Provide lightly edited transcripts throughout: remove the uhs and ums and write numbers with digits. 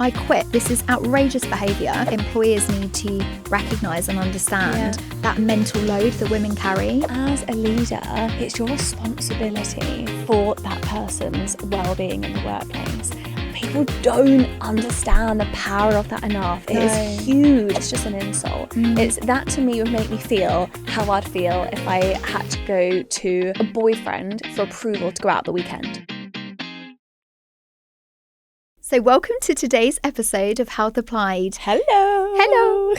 I quit. This is outrageous behaviour. Employers need to recognise and understand that mental load that women carry. As a leader, it's your responsibility for that person's well-being in the workplace. People don't understand the power of that enough. It is huge. It's just an insult. It's that, to me, would make me feel how I'd feel if I had to go to a boyfriend for approval to go out the weekend. So welcome to today's episode of Health Applied. Hello.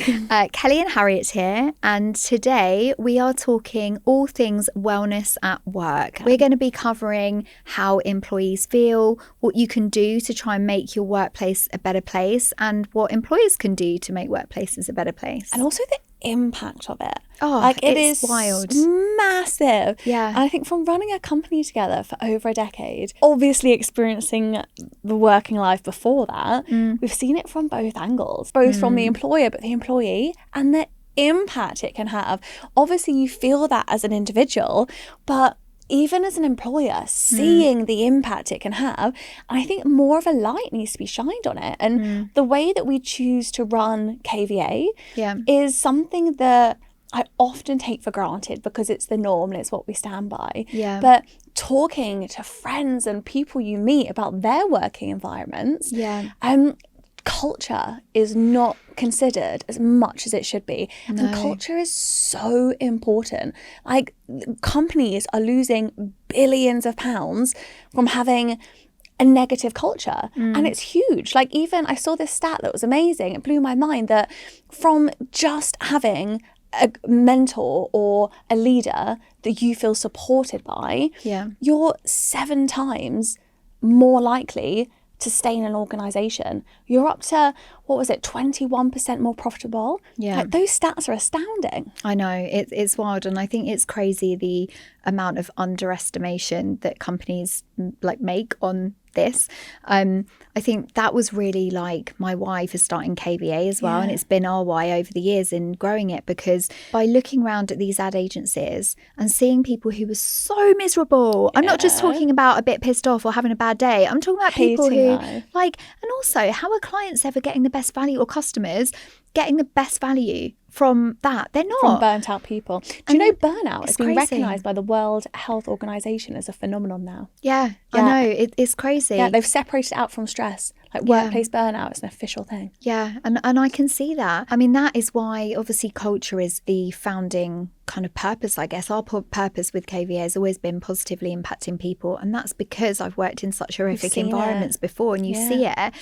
Kelly and Harriet here, and today we are talking all things wellness at work. We're going to be covering how employees feel, what you can do to try and make your workplace a better place, and what employers can do to make workplaces a better place. And also the impact of it. It is wild. Massive. Yeah. And I think from running a company together for over a decade, obviously experiencing the working life before that, we've seen it from both angles, both from the employer but the employee, and the impact it can have. Obviously you feel that as an individual, but even as an employer, seeing the impact it can have, and I think more of a light needs to be shined on it. And the way that we choose to run KVA is something that I often take for granted because it's the norm and it's what we stand by. Yeah. But talking to friends and people you meet about their working environments, culture is not considered as much as it should be. And culture is so important. Like, companies are losing billions of pounds from having a negative culture, and it's huge. Like, even I saw this stat that was amazing. It blew my mind that from just having a mentor or a leader that you feel supported by, you're 7 times more likely to stay in an organisation. You're up to, 21% more profitable? Yeah. Like, those stats are astounding. I know, it's wild, and I think it's crazy the amount of underestimation that companies make on this. I think that was really my wife is starting KVA as well, and it's been our why over the years in growing it, because by looking around at these ad agencies and seeing people who were so miserable, I'm not just talking about a bit pissed off or having a bad day, I'm talking about people who and also, how are clients ever getting the best value, or customers getting the best value from that? They're not. From burnt out people. Do you know burnout has been crazy. recognised by the World Health Organization as a phenomenon now? Yeah, I know. It's crazy. Yeah, they've separated it out from stress. Workplace burnout is an official thing. Yeah, and I can see that. I mean, that is why obviously culture is the founding kind of purpose, I guess. Our purpose with KVA has always been positively impacting people, and that's because I've worked in such horrific environments before, and you see it.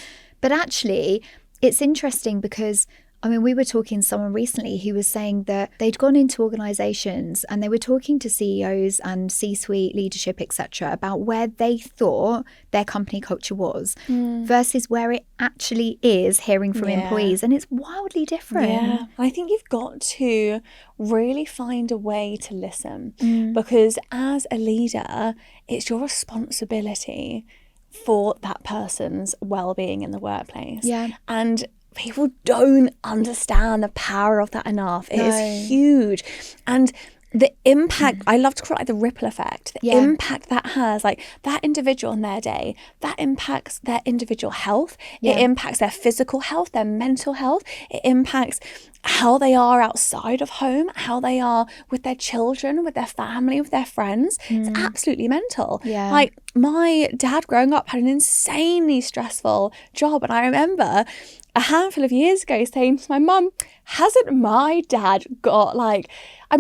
But actually, it's interesting because we were talking to someone recently who was saying that they'd gone into organisations and they were talking to CEOs and C-suite leadership, etc., about where they thought their company culture was versus where it actually is, hearing from employees. And it's wildly different. Yeah, I think you've got to really find a way to listen, because as a leader, it's your responsibility for that person's well-being in the workplace. Yeah. And people don't understand the power of that enough. It is huge. And the impact, I love to call it the ripple effect, the impact that has, that individual in their day, that impacts their individual health. It impacts their physical health, their mental health. It impacts how they are outside of home, how they are with their children, with their family, with their friends. It's absolutely mental. Yeah. My dad growing up had an insanely stressful job, and I remember a handful of years ago saying to my mum, hasn't my dad got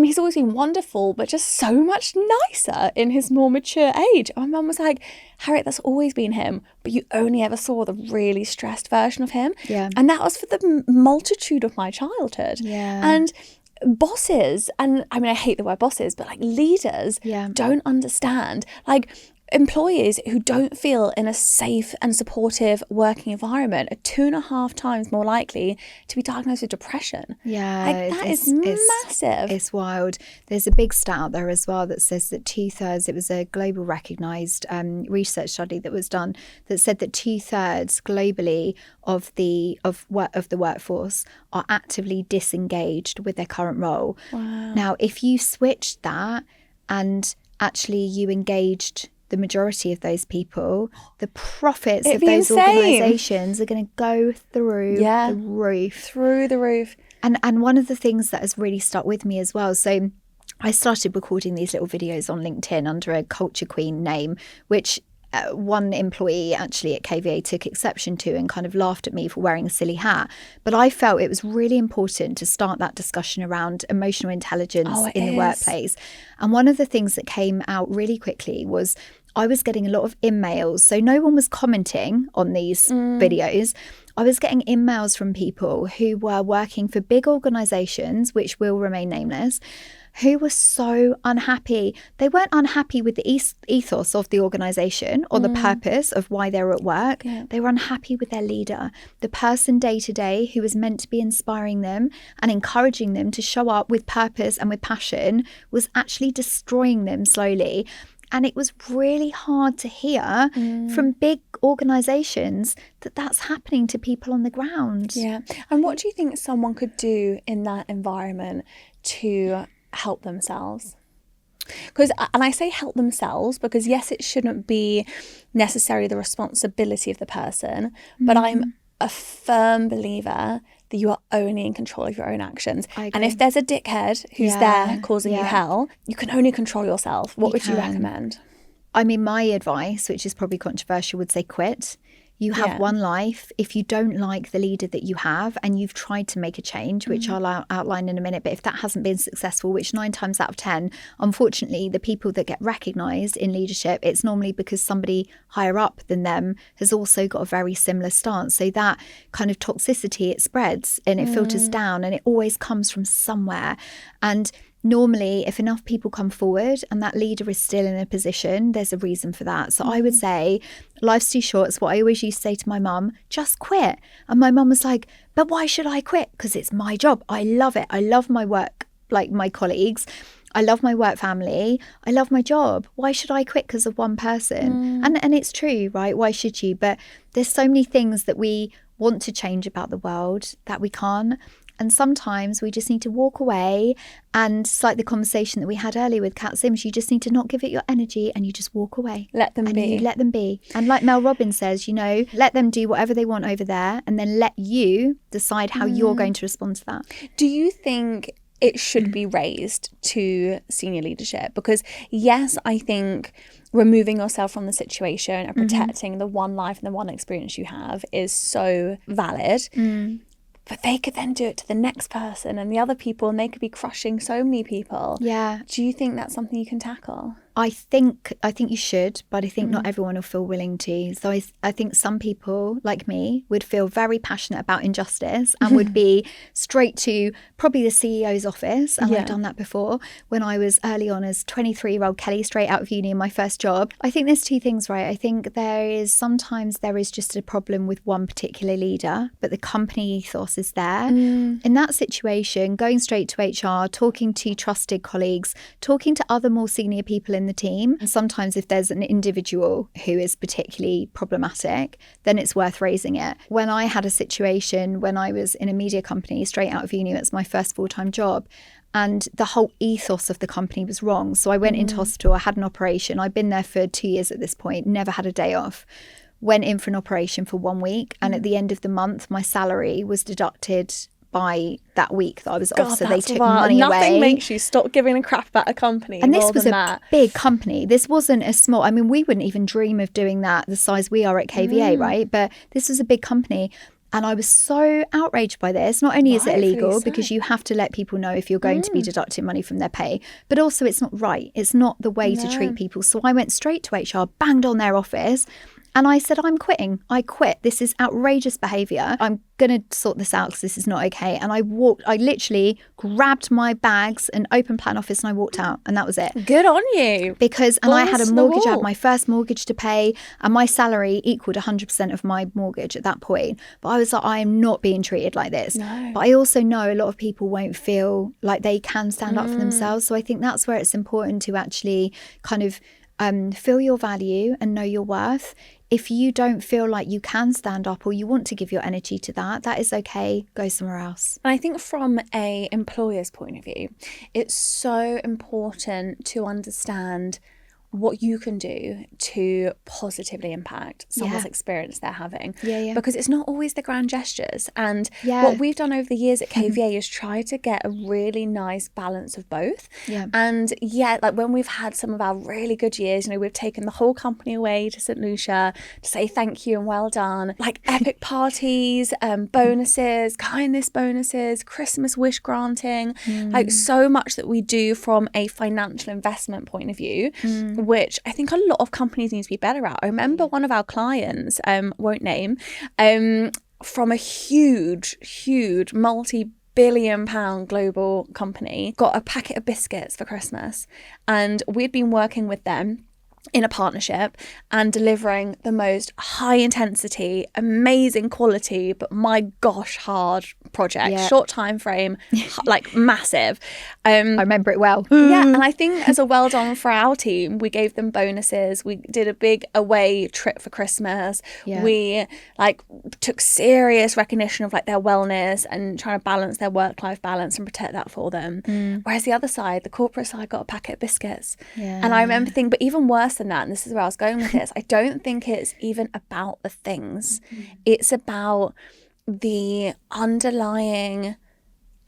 he's always been wonderful, but just so much nicer in his more mature age. And my mum was like, Harriet, that's always been him, but you only ever saw the really stressed version of him. Yeah. And that was for the multitude of my childhood. Yeah. And bosses, and I hate the word bosses, but leaders don't understand. Employees who don't feel in a safe and supportive working environment are 2.5 times more likely to be diagnosed with depression. Yeah, that is massive. It's wild. There's a big stat out there as well that says that 2/3, it was a global recognised research study that was done that said that 2/3 globally of the workforce are actively disengaged with their current role. Wow. Now, if you switched that and actually you engaged the majority of those people, the profits It'd of be those insane. organisations are going to go through the roof. Through the roof. And one of the things that has really stuck with me as well, so I started recording these little videos on LinkedIn under a Culture Queen name, which one employee actually at KVA took exception to and kind of laughed at me for wearing a silly hat. But I felt it was really important to start that discussion around emotional intelligence in the workplace. And one of the things that came out really quickly was I was getting a lot of emails. So no one was commenting on these videos. I was getting emails from people who were working for big organisations, which will remain nameless, who were so unhappy. They weren't unhappy with the ethos of the organisation or the purpose of why they were at work. Yeah. They were unhappy with their leader, the person day to day who was meant to be inspiring them and encouraging them to show up with purpose and with passion was actually destroying them slowly. And it was really hard to hear from big organisations that that's happening to people on the ground. Yeah. And what do you think someone could do in that environment to help themselves? And I say help themselves because, yes, it shouldn't be necessarily the responsibility of the person, but I'm a firm believer that you are only in control of your own actions. And if there's a dickhead who's there causing you hell, you can only control yourself. What would you recommend? I mean, my advice, which is probably controversial, would say quit. You have one life. If you don't like the leader that you have and you've tried to make a change, which I'll outline in a minute, but if that hasn't been successful, which 9 times out of 10, unfortunately, the people that get recognised in leadership, it's normally because somebody higher up than them has also got a very similar stance. So that kind of toxicity, it spreads and it filters down and it always comes from somewhere. And normally, if enough people come forward and that leader is still in a position, there's a reason for that. So I would say, life's too short. It's what I always used to say to my mum, just quit. And my mum was like, but why should I quit? Because it's my job. I love it. I love my work, like my colleagues. I love my work family. I love my job. Why should I quit because of one person? And it's true, right? Why should you? But there's so many things that we want to change about the world that we can't. And sometimes we just need to walk away. And it's like the conversation that we had earlier with Kat Sims, you just need to not give it your energy and you just walk away. Let them be. You let them be. And like Mel Robbins says, you know, let them do whatever they want over there and then let you decide how you're going to respond to that. Do you think it should be raised to senior leadership? Because yes, I think removing yourself from the situation and protecting the one life and the one experience you have is so valid. But they could then do it to the next person and the other people, and they could be crushing so many people. Yeah. Do you think that's something you can tackle? I think you should, but I think not everyone will feel willing to. So I think some people, like me, would feel very passionate about injustice and would be straight to probably the CEO's office. And I've done that before when I was early on as 23-year-old Kelly, straight out of uni in my first job. I think there's 2 things, right? I think sometimes there is just a problem with one particular leader, but the company ethos is there. In that situation, going straight to HR, talking to trusted colleagues, talking to other more senior people in the team. And sometimes if there's an individual who is particularly problematic, then it's worth raising it. When I had a situation when I was in a media company straight out of uni, it's my first full-time job, and the whole ethos of the company was wrong. So I went into hospital, I had an operation. I'd been there for 2 years at this point, never had a day off. Went in for an operation for 1 week, and at the end of the month, my salary was deducted by that week that I was off. So they took money away. Nothing makes you stop giving a crap about a company. And this was a big company. This wasn't a small, I mean, we wouldn't even dream of doing that the size we are at KVA, right? But this was a big company. And I was so outraged by this. Not only is it illegal because you have to let people know if you're going to be deducting money from their pay, but also it's not right. It's not the way to treat people. So I went straight to HR, banged on their office, and I said, I'm quitting. I quit. This is outrageous behaviour. I'm going to sort this out because this is not okay. And I literally grabbed my bags and open plan office and I walked out, and that was it. Good on you. And I had a mortgage. I had my first mortgage to pay, and my salary equaled 100% of my mortgage at that point. But I was like, I am not being treated like this. No. But I also know a lot of people won't feel like they can stand up for themselves. So I think that's where it's important to actually kind of feel your value and know your worth. If you don't feel like you can stand up or you want to give your energy to that, that is okay. Go somewhere else. And I think from a employer's point of view, it's so important to understand what you can do to positively impact someone's Yeah. experience they're having. Yeah. Because it's not always the grand gestures. And Yeah. what we've done over the years at KVA is try to get a really nice balance of both. Yeah. And yeah, like when we've had some of our really good years, you know, we've taken the whole company away to St. Lucia to say thank you and well done. Like epic parties, bonuses, kindness bonuses, Christmas wish granting, like so much that we do from a financial investment point of view, which I think a lot of companies need to be better at. I remember one of our clients, won't name, from a huge multi-billion-pound global company, got a packet of biscuits for Christmas, and we'd been working with them in a partnership and delivering the most high intensity, amazing quality, but my gosh, hard project, short time frame, like massive. I remember it well. Yeah, and I think as a well done for our team, we gave them bonuses. We did a big away trip for Christmas. Yeah. We like took serious recognition of like their wellness and trying to balance their work-life balance and protect that for them. Whereas the other side, the corporate side, got a packet of biscuits. And I remember thinking, but even worse than that, and this is where I was going with this, I don't think it's even about the things. It's about the underlying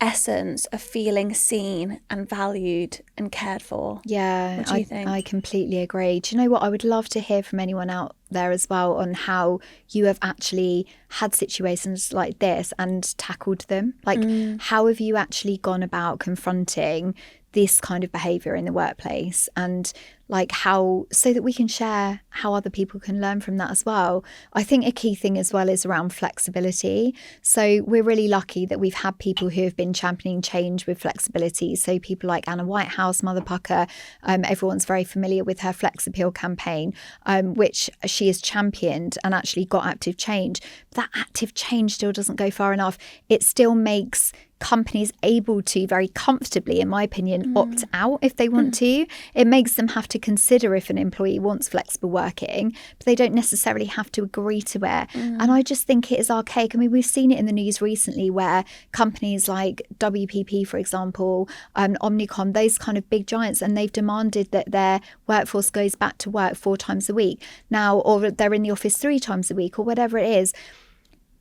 essence of feeling seen and valued and cared for. Yeah, What do you think? I completely agree. Do you know what? I would love to hear from anyone out there as well on how you have actually had situations like this and tackled them. Like, how have you actually gone about confronting this kind of behaviour in the workplace, and like how, so that we can share how other people can learn from that as well. I think a key thing as well is around flexibility. So we're really lucky that we've had people who have been championing change with flexibility. So people like Anna Whitehouse, Mother Pucker, everyone's very familiar with her Flex Appeal campaign, which she has championed and actually got active change. But that active change still doesn't go far enough. It still makes companies able to very comfortably, in my opinion, opt out if they want to. It makes them have to consider if an employee wants flexible working, but they don't necessarily have to agree to it. And I just think it is archaic. I mean, we've seen it in the news recently where companies like WPP, for example, Omnicom, those kind of big giants, and they've demanded that their workforce goes back to work 4 times a week now, or they're in the office 3 times a week, or whatever it is.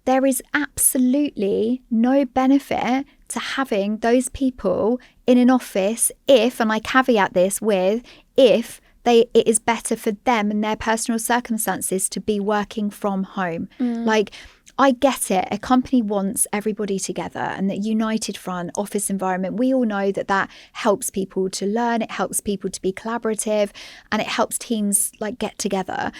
There is absolutely no benefit to having those people in an office if, and I caveat this with, if it is better for them and their personal circumstances to be working from home. Like, I get it. A company wants everybody together, and that united front office environment, we all know that that helps people to learn, it helps people to be collaborative, and it helps teams like get together.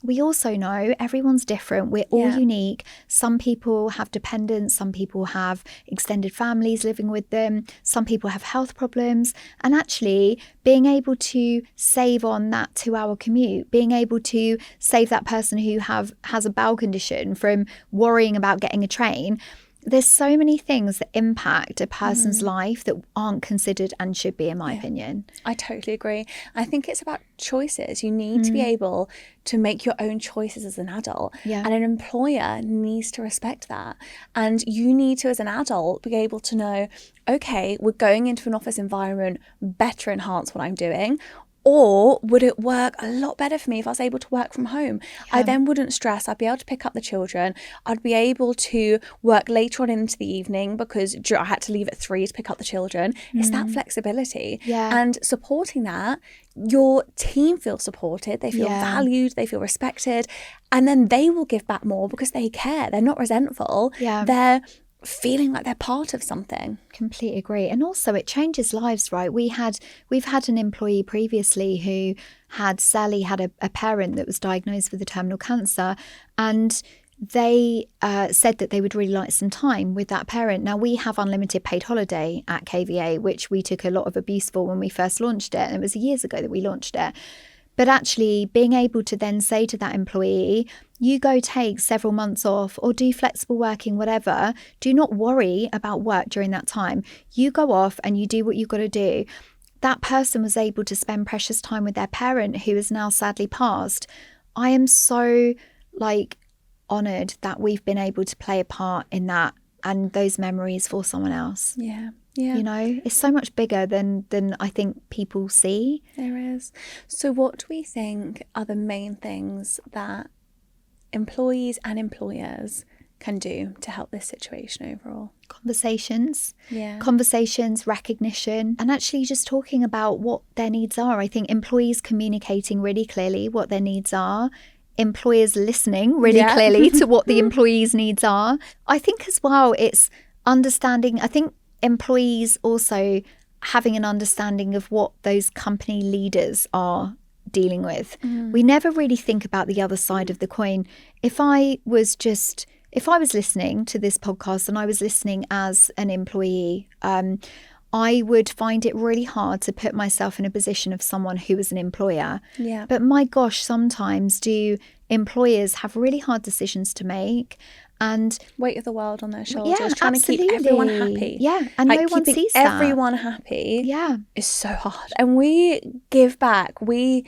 We also know everyone's different. We're all unique. Some people have dependents. Some people have extended families living with them. Some people have health problems. And actually being able to save on that 2-hour commute, being able to save that person who has a bowel condition from worrying about getting a train. There's so many things that impact a person's life that aren't considered and should be, in my opinion. I totally agree. I think it's about choices. You need to be able to make your own choices as an adult. And an employer needs to respect that. And you need to, as an adult, be able to know, okay, we're going into an office environment, better enhance what I'm doing. Or would it work a lot better for me if I was able to work from home? I then wouldn't stress. I'd be able to pick up the children. I'd be able to work later on into the evening because I had to leave at 3 to pick up the children. It's that flexibility. And supporting that, your team feels supported. They feel valued. They feel respected. And then they will give back more because they care. They're not resentful. They're feeling like they're part of something. Completely agree. And also it changes lives, right? We've had an employee previously who had a parent that was diagnosed with a terminal cancer, and they said that they would really like some time with that parent. Now, we have unlimited paid holiday at KVA, which we took a lot of abuse for when we first launched it, and it was years ago that we launched it. But actually being able to then say to that employee, you go take several months off or do flexible working, whatever. Do not worry about work during that time. You go off and you do what you've got to do. That person was able to spend precious time with their parent who is now sadly passed. I am so honoured that we've been able to play a part in that and those memories for someone else. Yeah. Yeah. You know, it's so much bigger than I think people see. There is. So what do we think are the main things that employees and employers can do to help this situation overall? Conversations, recognition, and actually just talking about what their needs are. I think employees communicating really clearly what their needs are, employers listening really clearly to what the employees' needs are. I think as well, it's understanding, I think employees also having an understanding of what those company leaders are dealing with. We never really think about the other side of the coin. If I was listening to this podcast and I was listening as an employee, I would find it really hard to put myself in a position of someone who was an employer. Yeah. But my gosh, sometimes do employers have really hard decisions to make, and weight of the world on their shoulders, trying absolutely. to keep everyone happy. Yeah, and like, no one sees everyone that. happy is so hard. And we give back. We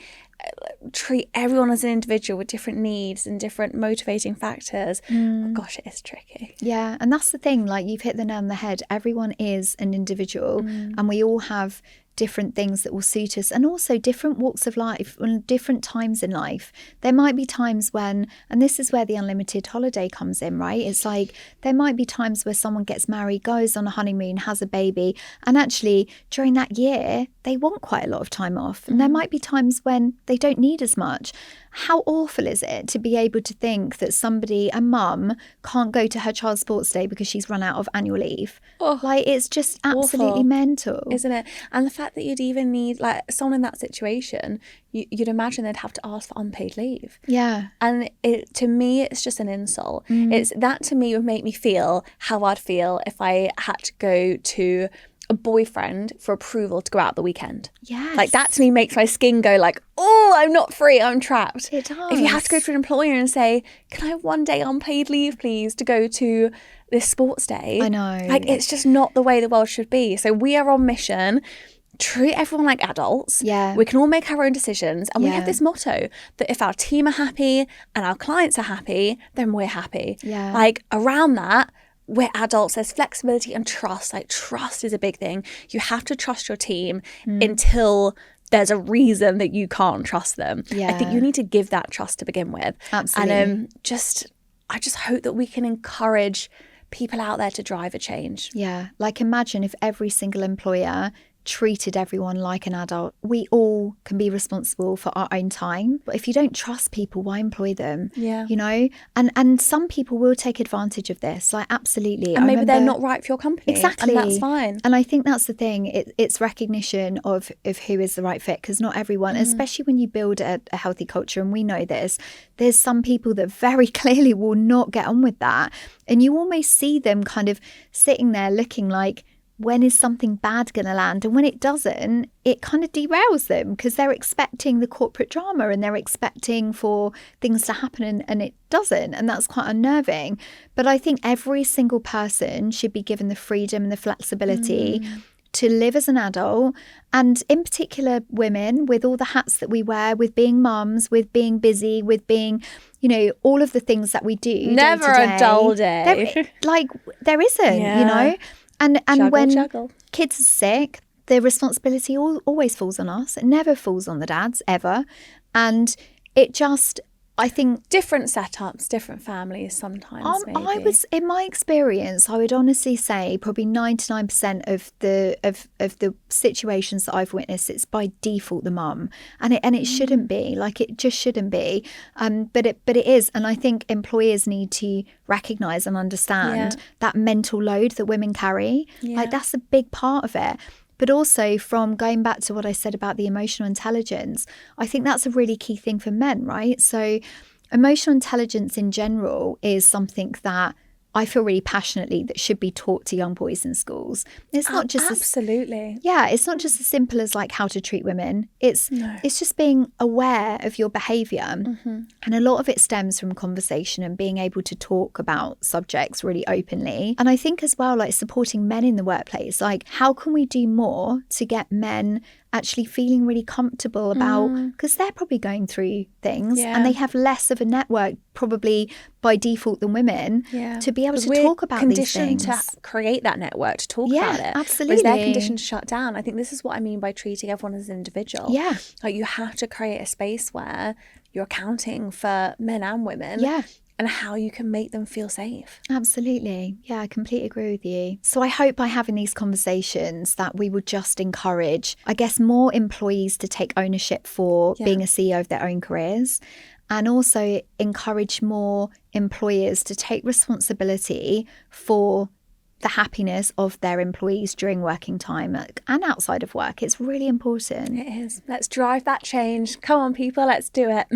treat everyone as an individual with different needs and different motivating factors. Oh, gosh, it is tricky. Yeah, and that's the thing, like you've hit the nail on the head. Everyone is an individual and we all have different things that will suit us, and also different walks of life and different times in life. There might be times when, and this is where the unlimited holiday comes in, right? It's like there might be times where someone gets married, goes on a honeymoon, has a baby, and actually during that year they want quite a lot of time off. And there might be times when they don't need as much. How awful is it to be able to think that a mum, can't go to her child's sports day because she's run out of annual leave? Like, it's just absolutely awful, mental, isn't it? And the fact that you'd even need, like, someone in that situation, you'd imagine they'd have to ask for unpaid leave. Yeah. And to me, it's just an insult. It's that, to me, would make me feel how I'd feel if I had to go to a boyfriend for approval to go out the weekend. Yes. Like, that to me makes my skin go like, oh, I'm not free, I'm trapped. It does. If you have to go to an employer and say, can I have one day unpaid leave, please, to go to this sports day? I know. Like, it's just not the way the world should be. So we are on mission. Treat everyone like adults. Yeah. We can all make our own decisions. And we have this motto that if our team are happy and our clients are happy, then we're happy. Yeah. Like, around that, we're adults. There's flexibility and trust. Like, trust is a big thing. You have to trust your team until there's a reason that you can't trust them. Yeah. I think you need to give that trust to begin with. Absolutely. And I just hope that we can encourage people out there to drive a change. Yeah. Like, imagine if every single employer treated everyone like an adult. We all can be responsible for our own time. But if you don't trust people, why employ them? Yeah. You know? And some people will take advantage of this. Like, absolutely. And maybe they're not right for your company. Exactly. And that's fine. And I think that's the thing. It's recognition of who is the right fit, because not everyone, especially when you build a healthy culture, and we know this, there's some people that very clearly will not get on with that. And you almost see them kind of sitting there looking like, when is something bad going to land? And when it doesn't, it kind of derails them, because they're expecting the corporate drama and they're expecting for things to happen and it doesn't. And that's quite unnerving. But I think every single person should be given the freedom and the flexibility to live as an adult. And in particular, women, with all the hats that we wear, with being mums, with being busy, with being, you know, all of the things that we do. Never day to day. a dull day. There isn't, you know. And when juggle. Kids are sick, the responsibility always falls on us. It never falls on the dads, ever. And it just, I think... Different setups, different families sometimes, maybe. In my experience, I would honestly say probably 99% of the situations that I've witnessed, it's by default the mum. And it shouldn't be. Like, it just shouldn't be. But it is. And I think employers need to recognise and understand that mental load that women carry. Like, that's a big part of it. But also, from going back to what I said about the emotional intelligence, I think that's a really key thing for men, right? So emotional intelligence in general is something that I feel really passionately that should be taught to young boys in schools. It's not just absolutely. It's not just as simple as like how to treat women. It's just being aware of your behaviour. And a lot of it stems from conversation and being able to talk about subjects really openly. And I think as well, like supporting men in the workplace, like how can we do more to get men actually feeling really comfortable about, because they're probably going through things and they have less of a network probably by default than women, to be able to talk about these things. Conditioned to create that network, to talk about it. Absolutely. Whereas they're conditioned to shut down. I think this is what I mean by treating everyone as an individual. Yeah. Like, you have to create a space where you're accounting for men and women. Yeah. And how you can make them feel safe. Absolutely. Yeah, I completely agree with you. So I hope by having these conversations that we would just encourage, I guess, more employees to take ownership for being a CEO of their own careers, and also encourage more employers to take responsibility for the happiness of their employees during working time and outside of work. It's really important. It is. Let's drive that change. Come on, people, let's do it.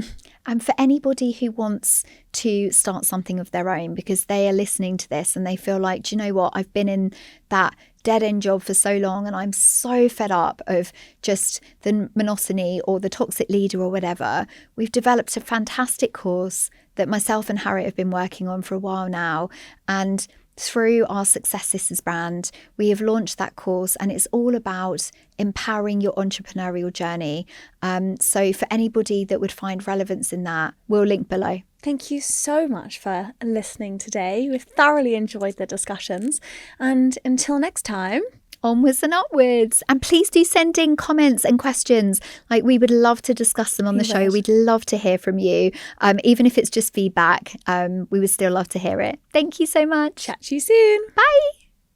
And for anybody who wants to start something of their own, because they are listening to this and they feel like, do you know what, I've been in that dead end job for so long and I'm so fed up of just the monotony or the toxic leader or whatever, we've developed a fantastic course that myself and Harriet have been working on for a while now. And through our Success Sisters brand, we have launched that course, and it's all about empowering your entrepreneurial journey. So for anybody that would find relevance in that, we'll link below. Thank you so much for listening today. We've thoroughly enjoyed the discussions. And until next time, onwards and upwards. And please do send in comments and questions. Like, we would love to discuss them on the show. We'd love to hear from you. Even if it's just feedback, we would still love to hear it. Thank you so much. Chat to you soon. Bye.